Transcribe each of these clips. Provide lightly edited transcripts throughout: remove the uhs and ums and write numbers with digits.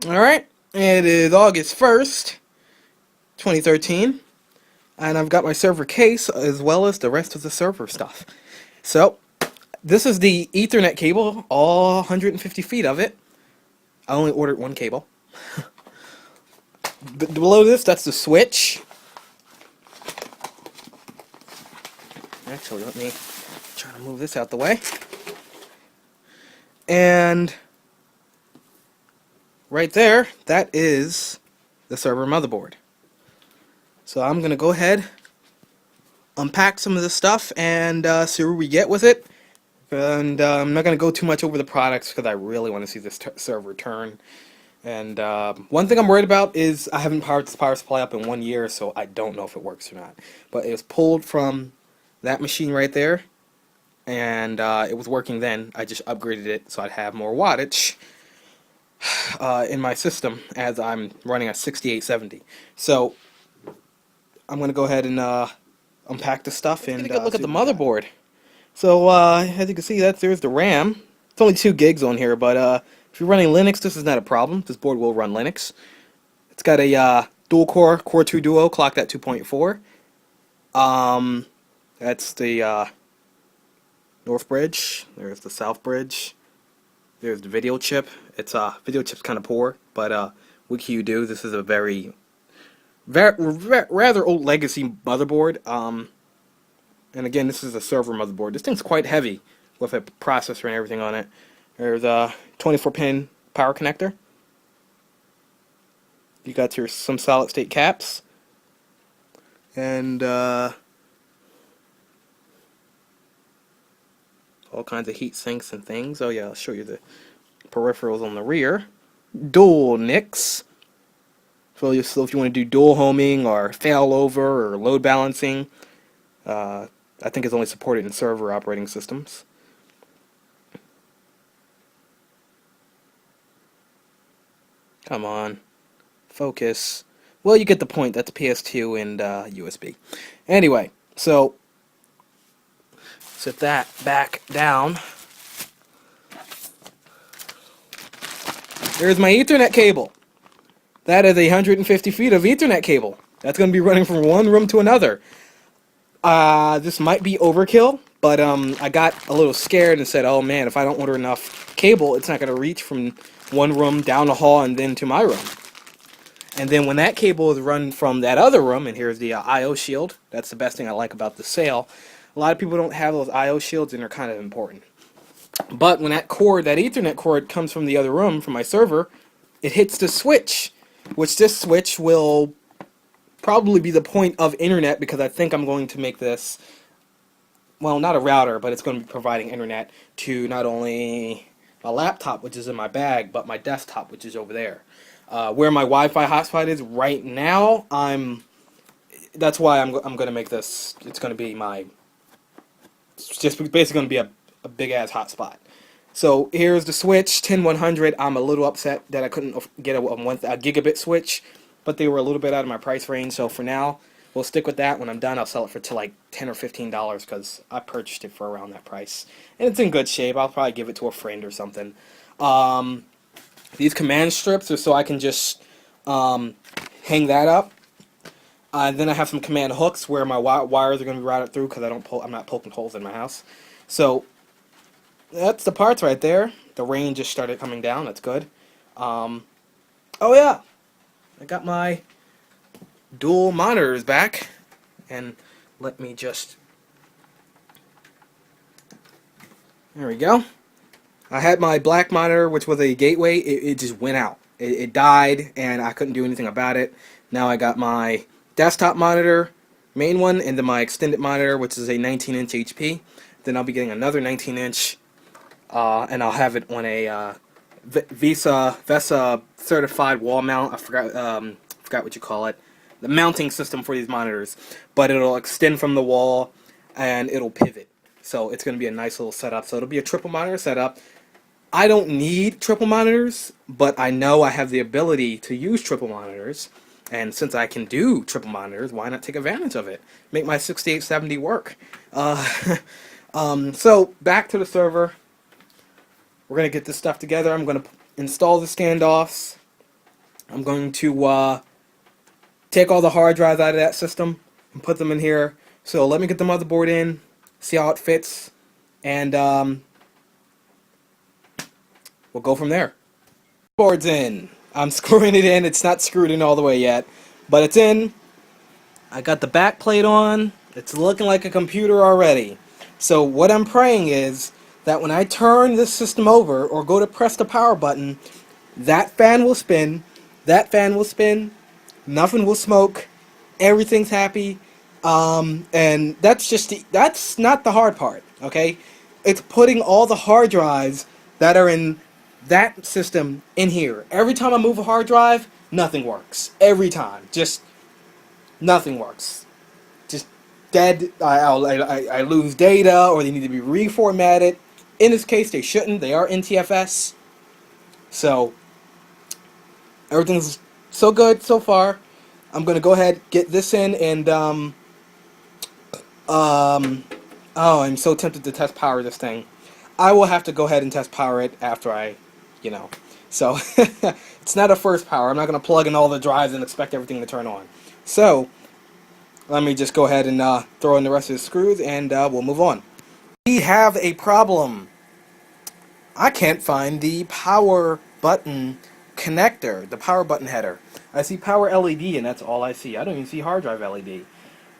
Alright, it is August 1st, 2013, and I've got my server case as well as the rest of the server stuff. So, this is the Ethernet cable, all 150 feet of it. I only ordered one cable. Below this, that's the switch. Actually, let me try to move this out the way. And right there, that is the server motherboard. So I'm going to go ahead, unpack some of this stuff, and see where we get with it. And I'm not going to go too much over the products because I really want to see this server turn. And one thing I'm worried about is I haven't powered this power supply up in 1 year, so I don't know if it works or not. But it was pulled from that machine right there, and it was working then. I just upgraded it so I'd have more wattage in my system as I'm running a 6870. So I'm going to go ahead and unpack the stuff and get a good look at the motherboard. So as you can see, there's the RAM. It's only 2 gigs on here, but if you're running Linux, this is not a problem. This board will run Linux. It's got a dual core, Core 2 Duo, clocked at 2.4. That's the North bridge. There's the South bridge. There's the video chip. It's video chip's kind of poor, but what can you do? This is a very rather old legacy motherboard. And again, this is a server motherboard. This thing's quite heavy with a processor and everything on it. There's a 24-pin power connector. You got some solid state caps. And all kinds of heat sinks and things. Oh yeah, I'll show you the peripherals on the rear. Dual NICs. So if you want to do dual homing or failover or load balancing, I think it's only supported in server operating systems. Come on. Focus. Well, you get the point. That's PS2 and USB. Anyway, so set that back down. There's my Ethernet cable. That is 150 feet of Ethernet cable. That's going to be running from one room to another. This might be overkill, but I got a little scared and said, oh man, if I don't order enough cable, it's not going to reach from one room down the hall and then to my room. And then when that cable is run from that other room, and here's the I/O shield, that's the best thing I like about the sale. A lot of people don't have those I/O shields, and they're kind of important. But when that Ethernet cord comes from the other room, from my server, it hits the switch, which this switch will probably be the point of internet, because I think I'm going to make this, well, not a router, but it's going to be providing internet to not only my laptop, which is in my bag, but my desktop, which is over there. Where my Wi-Fi hotspot is right now, that's why I'm going to make this. It's going to be it's just basically going to be a big ass hotspot. So here's the switch, 10100. I'm a little upset that I couldn't get a gigabit switch, but they were a little bit out of my price range. So for now, we'll stick with that. When I'm done, I'll sell it for like $10 or $15 because I purchased it for around that price, and it's in good shape. I'll probably give it to a friend or something. These command strips are so I can just hang that up. Then I have some command hooks where my wires are going to be routed through because I'm not poking holes in my house. So that's the parts right there. The rain just started coming down. That's good. Oh yeah, I got my dual monitors back, and let me just. There we go. I had my black monitor, which was a gateway. It just went out. It died, and I couldn't do anything about it. Now I got my desktop monitor, main one, and then my extended monitor, which is a 19-inch HP. Then I'll be getting another 19-inch, and I'll have it on a VESA certified wall mount. I forgot what you call it. The mounting system for these monitors, but it'll extend from the wall, and it'll pivot. So it's going to be a nice little setup. So it'll be a triple monitor setup. I don't need triple monitors, but I know I have the ability to use triple monitors. And since I can do triple monitors, why not take advantage of it? Make my 6870 work. So back to the server. We're going to get this stuff together. I'm going to install the standoffs. I'm going to take all the hard drives out of that system and put them in here. So let me get the motherboard in, see how it fits, and we'll go from there. Board's in. I'm screwing it in. It's not screwed in all the way yet, but it's in. I got the back plate on. It's looking like a computer already. So what I'm praying is that when I turn this system over or go to press the power button, that fan will spin, that fan will spin, nothing will smoke, everything's happy, and that's not the hard part, okay? It's putting all the hard drives that are in that system in here. Every time I move a hard drive, nothing works. Every time, just nothing works. Just dead. I lose data, or they need to be reformatted. In this case, they shouldn't. They are NTFS, so everything's so good so far. I'm gonna go ahead, get this in, and oh, I'm so tempted to test power this thing. I will have to go ahead and test power it after I, you know. So it's not a first power. I'm not gonna plug in all the drives and expect everything to turn on. So let me just go ahead and throw in the rest of the screws, and we'll move on. We have a problem. I can't find the power button connector, the power button header. I see power LED, and that's all I see. I don't even see hard drive LED.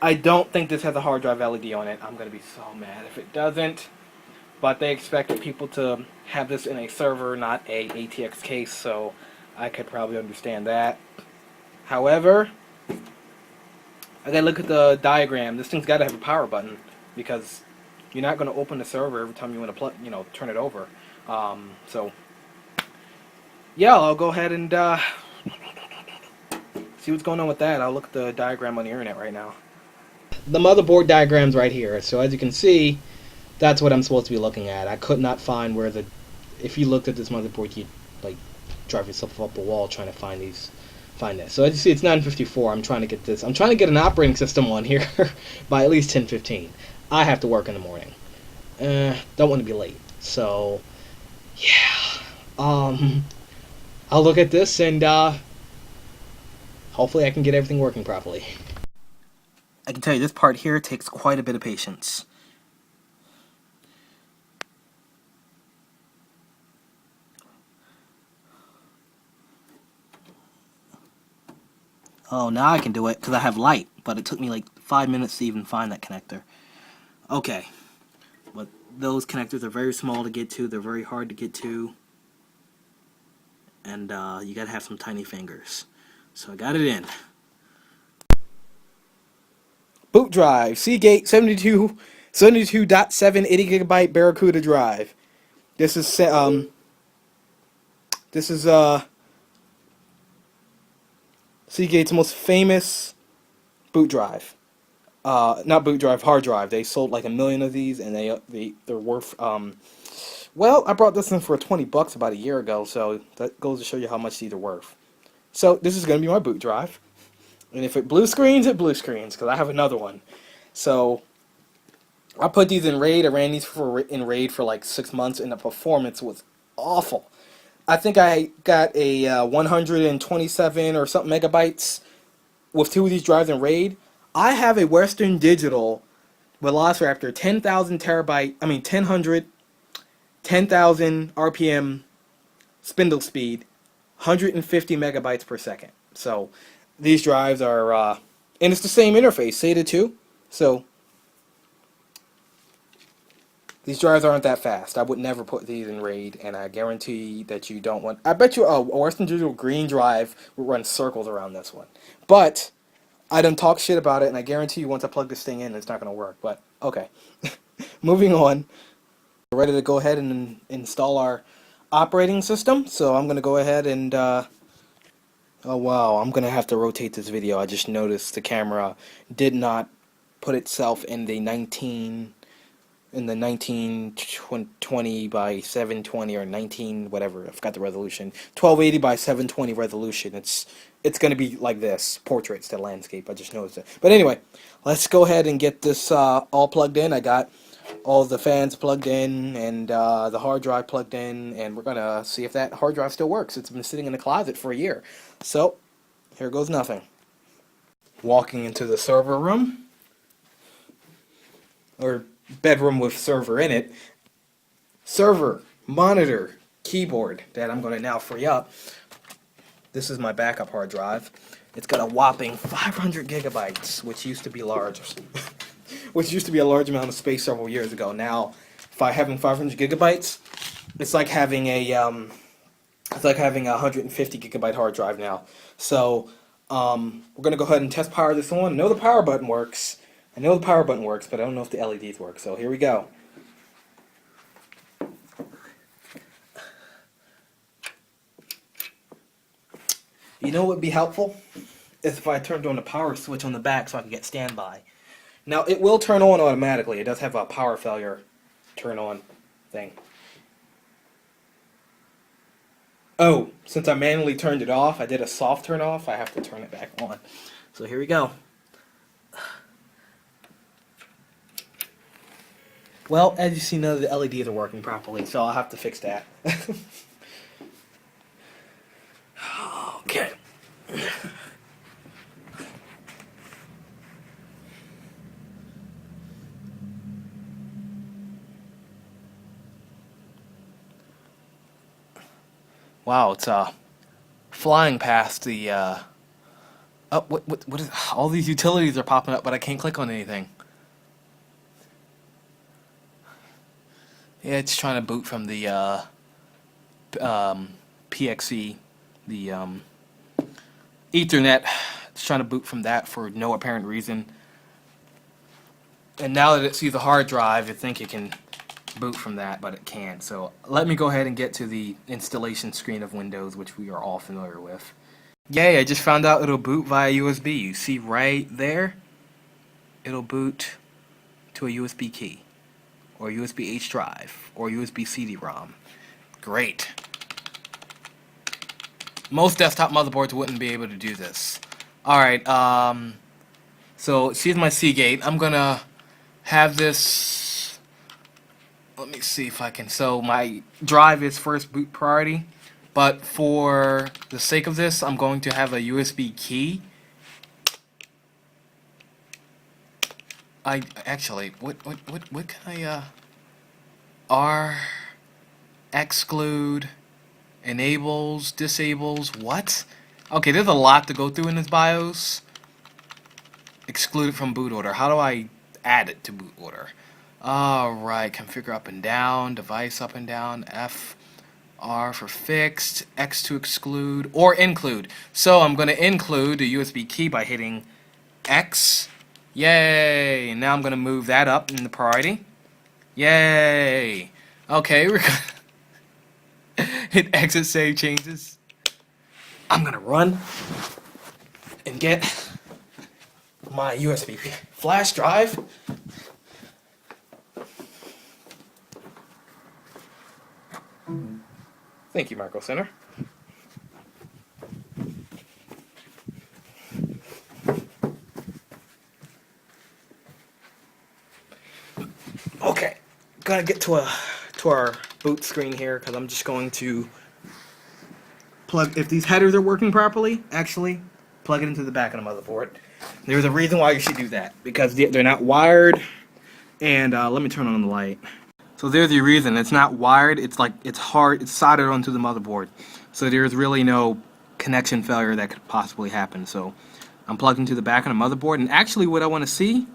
I don't think this has a hard drive LED on it. I'm going to be so mad if it doesn't. But they expected people to have this in a server, not a ATX case, so I could probably understand that. However, I gotta look at the diagram. This thing's got to have a power button, because you're not going to open the server every time you want to turn it over. So yeah, I'll go ahead and see what's going on with that. I'll look at the diagram on the internet right now. The motherboard diagram's right here. So as you can see, that's what I'm supposed to be looking at. I could not find where if you looked at this motherboard, you'd like drive yourself up a wall trying to find this. So as you see, it's 9:54. I'm trying to get this. I'm trying to get an operating system on here by at least 10:15. I have to work in the morning. Don't want to be late. So yeah. I'll look at this, and hopefully I can get everything working properly. I can tell you this part here takes quite a bit of patience. Oh, now I can do it because I have light, but it took me like 5 minutes to even find that connector. Okay, but those connectors are very small to get to, they're very hard to get to, and you gotta have some tiny fingers. So I got it in. Boot drive, Seagate 72.7 80GB Barracuda drive. This is Seagate's most famous boot drive. Not boot drive, hard drive. They sold like 1 million of these, and they're worth. Well, I brought this in for $20 about a year ago, so that goes to show you how much these are worth. So this is gonna be my boot drive, and if it blue screens, it blue screens because I have another one. So I put these in RAID. I ran these in RAID for like 6 months, and the performance was awful. I think I got a 127 or something megabytes with 2 of these drives in RAID. I have a Western Digital Velociraptor 10,000 terabyte, 10,000 RPM spindle speed, 150 megabytes per second. So these drives are, and it's the same interface, SATA 2. So these drives aren't that fast. I would never put these in RAID, and I guarantee that you don't want. I bet you a Western Digital green drive would run circles around this one. But I done talk shit about it, and I guarantee you once I plug this thing in, it's not going to work. But okay, moving on. We're ready to go ahead and install our operating system. So I'm going to go ahead and. Oh wow, I'm going to have to rotate this video. I just noticed the camera did not put itself in the 1920 by 720 or 19 whatever, I forgot the resolution, 1280 by 720 resolution. It's going to be like this, portraits to landscape. I just noticed it. But anyway, let's go ahead and get this all plugged in. I got all the fans plugged in and the hard drive plugged in, and we're gonna see if that hard drive still works. It's been sitting in the closet for a year. So, here goes nothing. Walking into the server room, or bedroom with server in it. Server, monitor, keyboard that I'm gonna now free up. This is my backup hard drive. It's got a whopping 500 gigabytes, which used to be large. Which used to be a large amount of space several years ago. Now, having 500 gigabytes, it's like having a 150 gigabyte hard drive now. So, we're gonna go ahead and test power this on. I know the power button works. but I don't know if the LEDs work. So here we go. You know what would be helpful? Is if I turned on the power switch on the back so I can get standby. Now, it will turn on automatically. It does have a power failure turn on thing. Oh, since I manually turned it off, I did a soft turn off, I have to turn it back on. So here we go. Well, as you see, none of the LEDs are working properly, so I'll have to fix that. Okay. Wow, it's flying past the oh, what is all these utilities are popping up, but I can't click on anything. Yeah, it's trying to boot from the PXE, the Ethernet. It's trying to boot from that for no apparent reason. And now that it sees the hard drive, it think it can boot from that, but it can't. So let me go ahead and get to the installation screen of Windows, which we are all familiar with. Yay, I just found out it'll boot via USB. You see right there? It'll boot to a USB key, or USB H drive, or USB CD-ROM. Great. Most desktop motherboards wouldn't be able to do this. Alright, so here's my Seagate. I'm gonna have this, let me see if I can, so my drive is first boot priority, but for the sake of this, I'm going to have a USB key. Actually, what can I, R, exclude, enables, disables, what? Okay, there's a lot to go through in this BIOS. Exclude it from boot order. How do I add it to boot order? Alright, configure up and down, device up and down, F, R for fixed, X to exclude, or include. So I'm going to include the USB key by hitting X. Yay! Now I'm going to move that up in the priority. Yay! Okay, we're going to hit exit save changes. I'm going to run and get my USB flash drive. Thank you, Micro Center. Okay, gotta get to our boot screen here because I'm just going to plug. If these headers are working properly, actually plug it into the back of the motherboard. There's a reason why you should do that, because they're not wired. And let me turn on the light. So there's the reason. It's not wired. It's like it's hard. It's soldered onto the motherboard. So there's really no connection failure that could possibly happen. So I'm plugged into the back of the motherboard. And actually, what I want to see,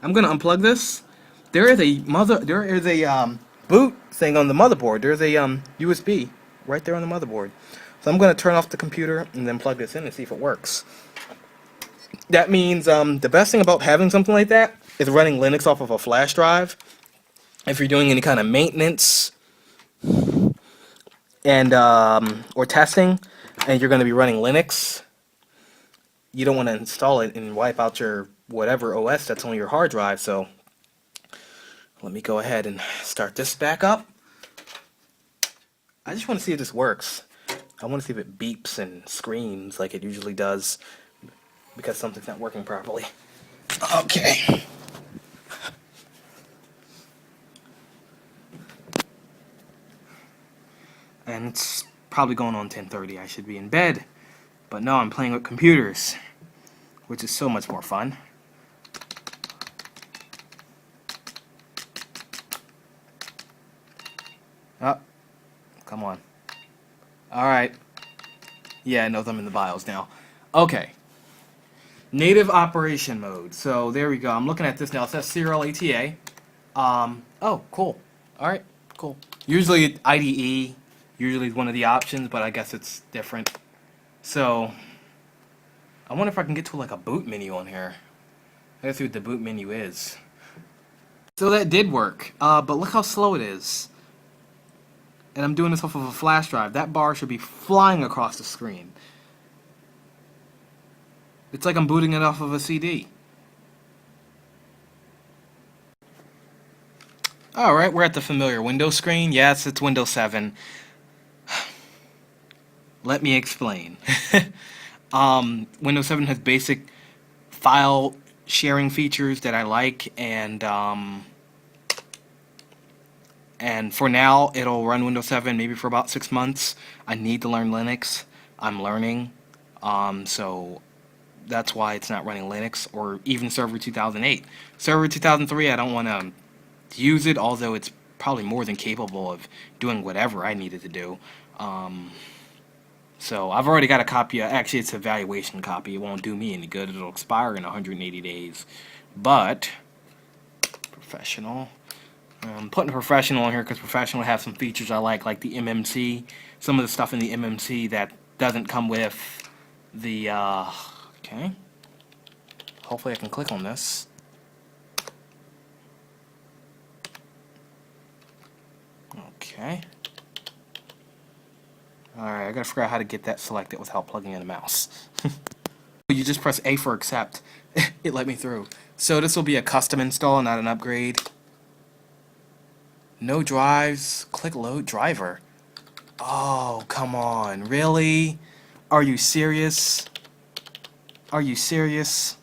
I'm gonna unplug this. There is a boot thing on the motherboard. There's a USB right there on the motherboard. So I'm gonna turn off the computer and then plug this in and see if it works. That means the best thing about having something like that is running Linux off of a flash drive. If you're doing any kind of maintenance and or testing, and you're going to be running Linux, you don't want to install it and wipe out your whatever OS that's on your hard drive. So let me go ahead and start this back up. I just want to see if this works. I want to see if it beeps and screams like it usually does, because something's not working properly. Okay. and it's probably going on 10:30. I should be in bed. But no, I'm playing with computers, which is so much more fun. Oh, come on. Alright. Yeah, it knows I'm in the BIOS now. Okay. Native operation mode. So there we go. I'm looking at this now. It says serial ATA. Oh, cool. Alright, cool. Usually IDE usually is one of the options, but I guess it's different. So I wonder if I can get to like a boot menu on here. I gotta see what the boot menu is. So that did work, but look how slow it is. And I'm doing this off of a flash drive. That bar should be flying across the screen. It's like I'm booting it off of a CD. Alright, we're at the familiar Windows screen. Yes, it's Windows 7. Let me explain. Windows 7 has basic file sharing features that I like, and for now it'll run Windows 7 maybe for about 6 months. I need to learn Linux. I'm learning, so that's why it's not running Linux or even Server 2008. Server 2003, I don't want to use it, although it's probably more than capable of doing whatever I needed to do. So I've already got a copy. Actually, it's a evaluation copy. It won't do me any good. It'll expire in 180 days. But professional. I'm putting professional in here because professional has some features I like the MMC. Some of the stuff in the MMC that doesn't come with the. Okay. Hopefully, I can click on this. Okay. Alright, I gotta figure out how to get that selected without plugging in a mouse. You just press A for accept. It let me through. So this will be a custom install, not an upgrade. No drives. Click load driver. Oh, come on. Really? Are you serious? Are you serious?